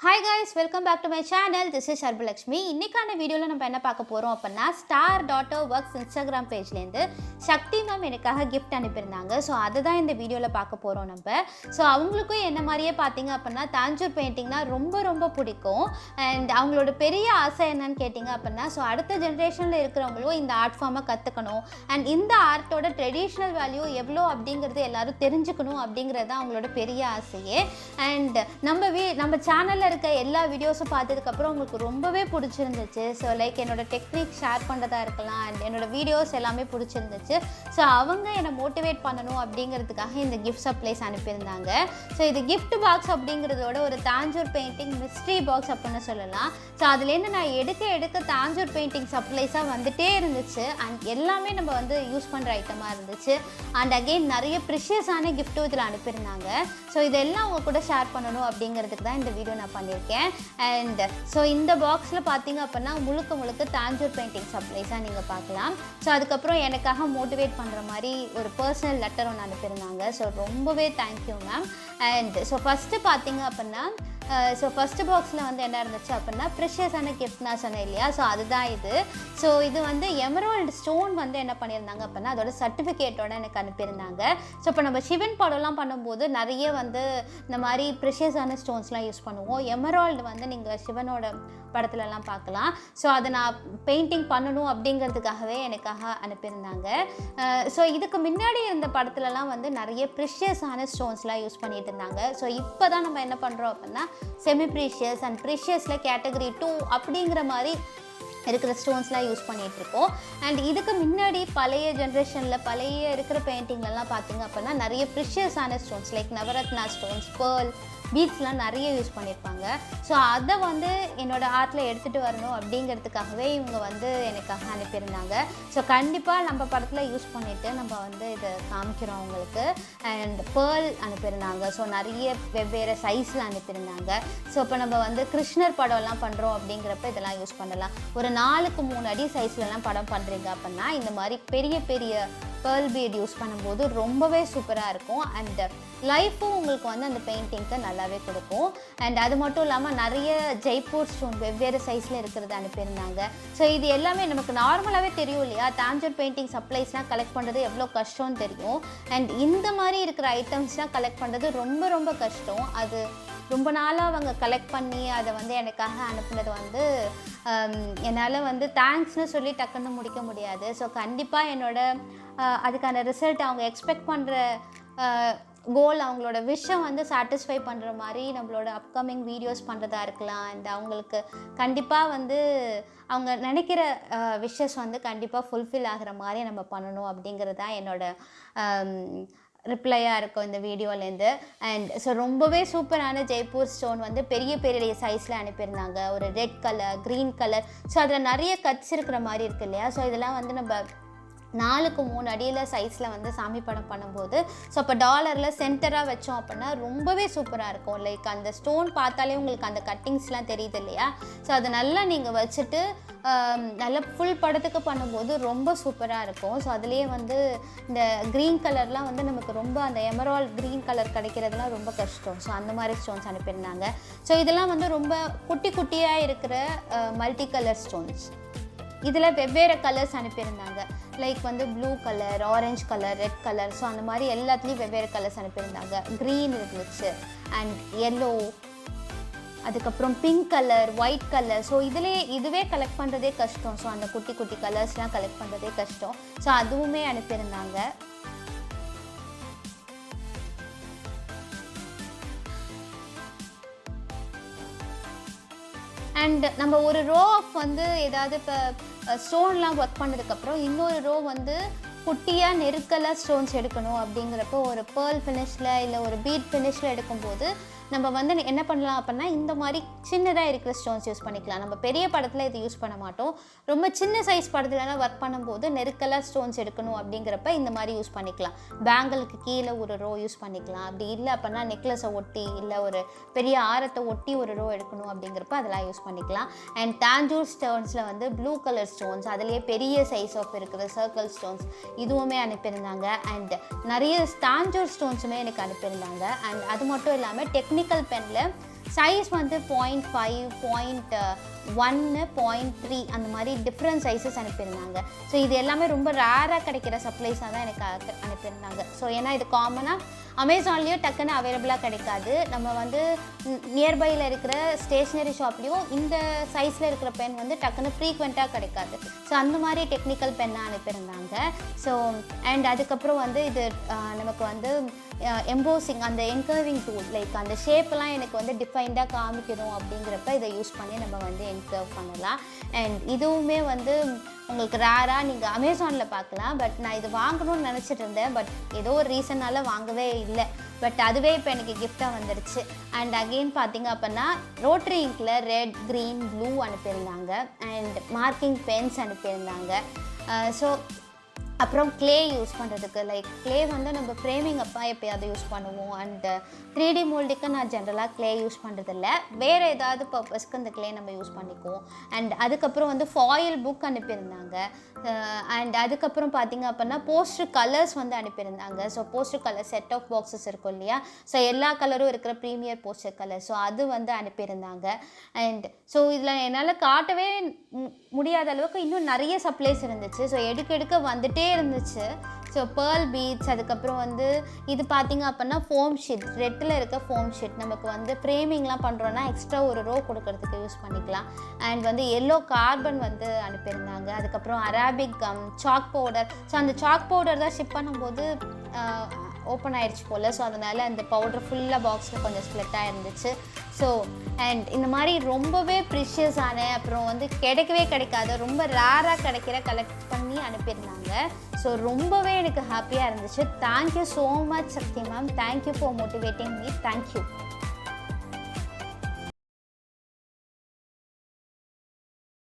Hi guys, welcome back to my channel. This is Sharbhalakshmi. இன்னைக்கான வீடியோல நம்ம என்ன பார்க்க போறோம் அப்படினா Star.Daughterworks Instagram பேஜ்ல இருந்து சக்தி மேம் எனக்காக gift அனுப்பியிருந்தாங்க. சோ அதுதான் இந்த வீடியோல பார்க்க போறோம் நம்ம. சோ அவங்களுக்கும் என்ன மாதிரியே பாத்தீங்க அப்படினா தாஞ்சூர் பெயிண்டிங்னா ரொம்ப பிடிக்கும். and அவங்களோட பெரிய ஆசை என்னன்னு கேட்டிங்க அப்படினா சோ அடுத்த ஜெனரேஷன்ல இருக்கிறவங்களும் இந்த ஆர்ட் ஃபார்மை கத்துக்கணும். and இந்த ஆர்ட்டோட ட்ரெடிஷனல் வேல்யூ எவ்வளோ அப்படிங்கிறது எல்லாரும் தெரிஞ்சுக்கணும் அப்படிங்கிறது அவங்களோட பெரிய ஆசையே. and நம்ம சேனல்ல இருக்க எல்லா வீடியோஸும் பார்த்ததுக்கு அப்புறம் உங்களுக்கு ரொம்பவே பிடிச்சிருந்துச்சு. ஸோ லைக் என்னோட டெக்னிக் ஷேர் பண்ணுறதா இருக்கலாம் அண்ட் என்னோட வீடியோஸ் எல்லாமே பிடிச்சிருந்துச்சு. ஸோ அவங்க என்னை மோட்டிவேட் பண்ணணும் அப்படிங்கிறதுக்காக இந்த கிஃப்ட் சப்ளைஸ் அனுப்பியிருந்தாங்க. ஸோ இது கிஃப்ட் பாக்ஸ் அப்படிங்கிறதோட ஒரு தாஞ்சூர் பெயிண்டிங் மிஸ்ட்ரி பாக்ஸ் அப்படின்னு சொல்லலாம். ஸோ அதுலேருந்து நான் எடுக்க தாஞ்சூர் பெயிண்டிங் சப்ளைஸாக வந்துட்டே இருந்துச்சு. அண்ட் எல்லாமே நம்ம வந்து யூஸ் பண்ணுற ஐட்டமாக இருந்துச்சு. அண்ட் அகெயின் நிறைய ப்ரிஷியஸான கிஃப்ட்டும் இதில் அனுப்பியிருந்தாங்க. ஸோ இதெல்லாம் அவங்க கூட ஷேர் பண்ணணும் அப்படிங்கிறதுக்கு தான் இந்த வீடியோ நான் பண்ணியிருக்கேன். அண்ட் ஸோ இந்த பாக்ஸில் பார்த்தீங்க அப்படின்னா முழுக்க தாஞ்சூர் பெயிண்டிங் சப்ளைஸாக நீங்கள் பார்க்கலாம். ஸோ அதுக்கப்புறம் எனக்காக மோட்டிவேட் பண்ணுற மாதிரி ஒரு பர்சனல் லெட்டர் ஒன்று அனுப்பியிருந்தாங்க. ஸோ ரொம்பவே thank you ma'am. And so first பார்த்தீங்க அப்படின்னா ஸோ ஃபஸ்ட்டு பாக்ஸில் வந்து என்ன இருந்துச்சு அப்படின்னா ப்ரிஷியஸான கிஃப்ட் நான் சொன்னேன் இல்லையா. ஸோ அதுதான் இது. ஸோ இது வந்து எமரால்டு ஸ்டோன் வந்து என்ன பண்ணியிருந்தாங்க அப்படின்னா அதோட சர்டிஃபிகேட்டோட எனக்கு அனுப்பியிருந்தாங்க. ஸோ இப்போ நம்ம சிவன் படம்லாம் பண்ணும்போது நிறைய வந்து இந்த மாதிரி ப்ரிஷியஸான ஸ்டோன்ஸ்லாம் யூஸ் பண்ணுவோம். எமரால்டு வந்து நீங்கள் சிவனோட படத்துலலாம் பார்க்கலாம். ஸோ அதை நான் பெயிண்டிங் பண்ணணும் அப்படிங்கிறதுக்காகவே எனக்காக அனுப்பியிருந்தாங்க. ஸோ இதுக்கு முன்னாடி இருந்த படத்துலலாம் வந்து நிறைய ப்ரிஷியஸான ஸ்டோன்ஸ்லாம் யூஸ் பண்ணிட்டு இருந்தாங்க. ஸோ இப்போ தான் நம்ம என்ன பண்ணுறோம் அப்படின்னா செமி ப்ரீஷியஸ் அண்ட் ப்ரீஷியஸில் கேட்டகரி 2 அப்படிங்கிற மாதிரி இருக்கிற ஸ்டோன்ஸ்லாம் யூஸ் பண்ணிகிட்ருக்கோம். அண்ட் இதுக்கு முன்னாடி பழைய ஜென்ரேஷனில் பழைய இருக்கிற பெயிண்டிங்லலாம் பார்த்தீங்க அப்படின்னா நிறைய ப்ரிஷியஸான stones like navaratna stones, pearl, பீட்ஸ்லாம் நிறைய யூஸ் பண்ணியிருப்பாங்க. ஸோ அதை வந்து என்னோடய ஆர்ட்டில் எடுத்துகிட்டு வரணும் அப்படிங்கிறதுக்காகவே இவங்க வந்து எனக்காக அனுப்பியிருந்தாங்க. ஸோ கண்டிப்பாக நம்ம படத்தில் யூஸ் பண்ணிவிட்டு நம்ம வந்து இதை காமிக்கிறோம் அவங்களுக்கு. And pearl அனுப்பியிருந்தாங்க. ஸோ நிறைய வெவ்வேறு சைஸில் அனுப்பியிருந்தாங்க. ஸோ இப்போ நம்ம வந்து கிருஷ்ணர் படம்லாம் பண்ணுறோம் அப்படிங்கிறப்ப இதெல்லாம் யூஸ் பண்ணலாம். ஒரு 4க்கு 3 அடி சைஸ்லலாம் படம் பண்ணுறீங்க அப்படின்னா இந்த மாதிரி பெரிய பேர்ல் பீட் யூஸ் பண்ணும்போது ரொம்பவே சூப்பராக இருக்கும். அண்ட் லைஃப்பும் உங்களுக்கு வந்து அந்த பெயிண்டிங்க்கு நல்லாவே கொடுக்கும். அண்ட் அது மட்டும் இல்லாமல் நிறைய ஜெய்ப்பூர் ஸ்டோன் வெவ்வேறு சைஸில் இருக்கிறது அனுப்பியிருந்தாங்க. ஸோ இது எல்லாமே நமக்கு நார்மலாகவே தெரியும் இல்லையா, தாஞ்சூர் பெயிண்டிங் சப்ளைஸ்லாம் கலெக்ட் பண்ணுறது எவ்வளோ கஷ்டம்னு தெரியும். அண்ட் இந்த மாதிரி இருக்கிற ஐட்டம்ஸ்லாம் கலெக்ட் பண்ணுறது ரொம்ப கஷ்டம். அது ரொம்ப நாளாக அவங்க கலெக்ட் பண்ணி அதை வந்து எனக்காக அனுப்புனது வந்து என்னால் வந்து தேங்க்ஸ்னு சொல்லி டக்குன்னு முடிக்க முடியாது. ஸோ கண்டிப்பாக அதுக்கான ரிசல்ட் அவங்க எக்ஸ்பெக்ட் பண்ணுற கோல், அவங்களோட விஷயம் வந்து சாட்டிஸ்ஃபை பண்ணுற மாதிரி நம்மளோட அப்கமிங் வீடியோஸ் பண்ணுறதா இருக்கலாம். அண்ட் அவங்களுக்கு கண்டிப்பாக வந்து அவங்க நினைக்கிற விஷஸ் வந்து கண்டிப்பாக ஃபுல்ஃபில் ஆகிற மாதிரி நம்ம பண்ணணும் அப்படிங்கிறது தான் என்னோடய ரிப்ளையாக இருக்கும் இந்த வீடியோலேருந்து. அண்ட் ஸோ ரொம்பவே சூப்பரான ஜெய்ப்பூர் ஸ்டோன் வந்து பெரிய சைஸில் அனுப்பியிருந்தாங்க. ஒரு red colour, green colour. So அதில் நிறைய கட்ஸ் இருக்கிற மாதிரி இருக்குது இல்லையா. ஸோ இதெல்லாம் வந்து நம்ம 4க்கு 3 அடியில் சைஸில் வந்து சாமி படம் பண்ணும்போது ஸோ அப்போ டாலரில் சென்டராக வச்சோம் அப்படின்னா ரொம்பவே சூப்பராக இருக்கும். லைக் அந்த ஸ்டோன் பார்த்தாலே உங்களுக்கு அந்த கட்டிங்ஸ்லாம் தெரியுது இல்லையா. ஸோ அதை நல்லா நீங்கள் வச்சுட்டு நல்லா ஃபுல் படத்துக்கு பண்ணும்போது ரொம்ப சூப்பராக இருக்கும். ஸோ அதுலேயே வந்து இந்த க்ரீன் கலர்லாம் வந்து நமக்கு ரொம்ப அந்த எமரால்ட் க்ரீன் கலர் கிடைக்கிறதுலாம் ரொம்ப கஷ்டம். ஸோ அந்த மாதிரி ஸ்டோன்ஸ் அனுப்பியிருந்தாங்க. ஸோ இதெல்லாம் வந்து ரொம்ப குட்டியாக இருக்கிற மல்டி கலர் ஸ்டோன்ஸ். இதில் வெவ்வேறு கலர்ஸ் அனுப்பியிருந்தாங்க. லைக் வந்து blue colour, orange colour, red colour. So அந்த மாதிரி எல்லாத்துலேயும் வெவ்வேறு கலர்ஸ் அனுப்பியிருந்தாங்க. க்ரீன் இருந்துச்சு அண்ட் எல்லோ, அதுக்கப்புறம் pink colour, white colour. So இதுவே கலெக்ட் பண்ணுறதே கஷ்டம். ஸோ அந்த குட்டி கலர்ஸ்லாம் கலெக்ட் பண்ணுறதே கஷ்டம். ஸோ அதுவுமே அனுப்பியிருந்தாங்க. அண்ட் நம்ம ஒரு ரோ ஆஃப் வந்து ஏதாவது இப்போ ஸ்டோன்லாம் ஒர்க் பண்ணதுக்கப்புறம் இன்னொரு ரோ வந்து குட்டியாக நெருக்கலாக ஸ்டோன்ஸ் எடுக்கணும் அப்படிங்கிறப்போ ஒரு பேர்ல் ஃபினிஷில் இல்லை ஒரு பீட் ஃபினிஷில் எடுக்கும்போது நம்ம வந்து என்ன பண்ணலாம் அப்படின்னா இந்த மாதிரி சின்னதாக இருக்கிற ஸ்டோன்ஸ் யூஸ் பண்ணிக்கலாம். நம்ம பெரிய படத்தில் இது யூஸ் பண்ண மாட்டோம். ரொம்ப சின்ன சைஸ் படத்துலலாம் ஒர்க் பண்ணும்போது நெருக்கலாக ஸ்டோன்ஸ் எடுக்கணும் அப்படிங்கிறப்ப இந்த மாதிரி யூஸ் பண்ணிக்கலாம். பேங்கிளுக்கு கீழே ஒரு ரோ யூஸ் பண்ணிக்கலாம். அப்படி இல்லை அப்படின்னா நெக்லஸை ஒட்டி இல்லை ஒரு பெரிய ஆரத்தை ஒட்டி ஒரு ரோ எடுக்கணும் அப்படிங்கிறப்ப அதெல்லாம் யூஸ் பண்ணிக்கலாம். அண்ட் தாஞ்சூர் ஸ்டோன்ஸில் வந்து ப்ளூ கலர் ஸ்டோன்ஸ், அதுலேயே பெரிய சைஸ் ஆஃப் இருக்கிற சர்க்கிள் ஸ்டோன்ஸ் இதுவுமே அனுப்பியிருந்தாங்க. அண்ட் நிறைய தாஞ்சூர் ஸ்டோன்ஸுமே எனக்கு அனுப்பியிருந்தாங்க. அண்ட் அது மட்டும் இல்லாமல் டெக்னிக்கல் பெனில் சைஸ் வந்து 0.5, 0.1, 0.3 அந்த மாதிரி டிஃப்ரெண்ட் சைஸஸ் அனுப்பியிருந்தாங்க. ஸோ இது எல்லாமே ரொம்ப ரேராக கிடைக்கிற சப்ளைஸாக தான் எனக்கு அனுப்பியிருந்தாங்க. ஸோ ஏன்னா இது காமனாக அமேசான்லேயோ டக்குன்னு அவைலபிளாக கிடைக்காது. நம்ம வந்து நியர்பையில் இருக்கிற ஸ்டேஷ்னரி ஷாப்லேயும் இந்த சைஸில் இருக்கிற பென் வந்து டக்குன்னு ஃப்ரீக்வெண்ட்டாக கிடைக்காது. ஸோ அந்த மாதிரி டெக்னிக்கல் பென்னாக அனுப்பியிருந்தாங்க. ஸோ அண்ட் அதுக்கப்புறம் வந்து இது நமக்கு வந்து எம்போசிங் அந்த என்கர்விங் டூல் லைக் அந்த ஷேப்லாம் எனக்கு வந்து டிஃபைன்டாக காமிக்கணும் அப்படிங்கிறப்ப இதை யூஸ் பண்ணி நம்ம வந்து என்கர்வ் பண்ணலாம். அண்ட் இதுவுமே வந்து உங்களுக்கு ரேராக நீங்கள் அமேசானில் பார்க்கலாம். பட் நான் இது வாங்கணும்னு நினச்சிட்டு இருந்தேன். பட் ஏதோ ஒரு ரீசனால் வாங்கவே இல்லை. பட் அதுவே இப்போ எனக்கு கிஃப்டாக வந்துடுச்சு. அண்ட் அகெயின் பார்த்திங்க அப்படின்னா ரோட்டரி இங்கில் ரெட், க்ரீன், ப்ளூ அனுப்பியிருந்தாங்க. அண்ட் மார்க்கிங் பென்ஸ் அனுப்பியிருந்தாங்க. ஸோ அப்புறம் க்ளே யூஸ் பண்ணுறதுக்கு லைக் க்ளே வந்து நம்ம ஃப்ரேமிங் அப்போ எப்போயாவது யூஸ் பண்ணுவோம். அண்ட் 3D மோல்டுக்கு நான் ஜென்ரலாக க்ளே யூஸ் பண்ணுறதில்ல. வேறு ஏதாவது பர்பஸ்க்கு அந்த க்ளே நம்ம யூஸ் பண்ணிக்குவோம். அண்ட் அதுக்கப்புறம் வந்து ஃபாயில் புக் அனுப்பியிருந்தாங்க. அண்ட் அதுக்கப்புறம் பார்த்திங்க அப்படின்னா போஸ்டர் கலர்ஸ் வந்து அனுப்பியிருந்தாங்க. So poster colour set of boxes இருக்கும் இல்லையா, ஸோ எல்லா கலரும் இருக்கிற ப்ரீமியர் போஸ்டர் கலர், ஸோ அது வந்து அனுப்பியிருந்தாங்க. அண்ட் ஸோ இதில் என்னால் காட்டவே முடியாத அளவுக்கு இன்னும் நிறைய சப்ளைஸ் இருந்துச்சு. ஸோ எடுக்க வந்துட்டே இருந்துச்சு. ஸோ பேர்ல் பீட்ஸ், அதுக்கப்புறம் வந்து இது பார்த்திங்க அப்படின்னா ஃபோம் ஷீட், ரெட்டில் இருக்க ஃபோம் ஷீட் நமக்கு வந்து ஃப்ரேமிங்லாம் பண்ணுறோன்னா எக்ஸ்ட்ரா ஒரு ரோ கொடுக்கறதுக்கு யூஸ் பண்ணிக்கலாம். அண்ட் வந்து எல்லோ கார்பன் வந்து அனுப்பியிருந்தாங்க. அதுக்கப்புறம் Arabic gum, chalk powder. So அந்த சாக் பவுடர் தான் ஷிப் பண்ணும்போது ஓப்பன் ஆகிடுச்சு போல். ஸோ அதனால் அந்த பவுடர் ஃபுல்லாக பாக்ஸில் கொஞ்சம் ஸ்ப்ளிட்டாக இருந்துச்சு. ஸோ அண்ட் இந்த மாதிரி ரொம்பவே ப்ரிஷியஸான அப்புறம் வந்து கிடைக்காத ரொம்ப ரேராக கிடைக்கிற கலெக்ட் பண்ணி அனுப்பியிருந்தாங்க. ஸோ ரொம்பவே எனக்கு ஹாப்பியாக இருந்துச்சு. Thank you so much Shakti ma'am. Thank you for motivating me. Thank you.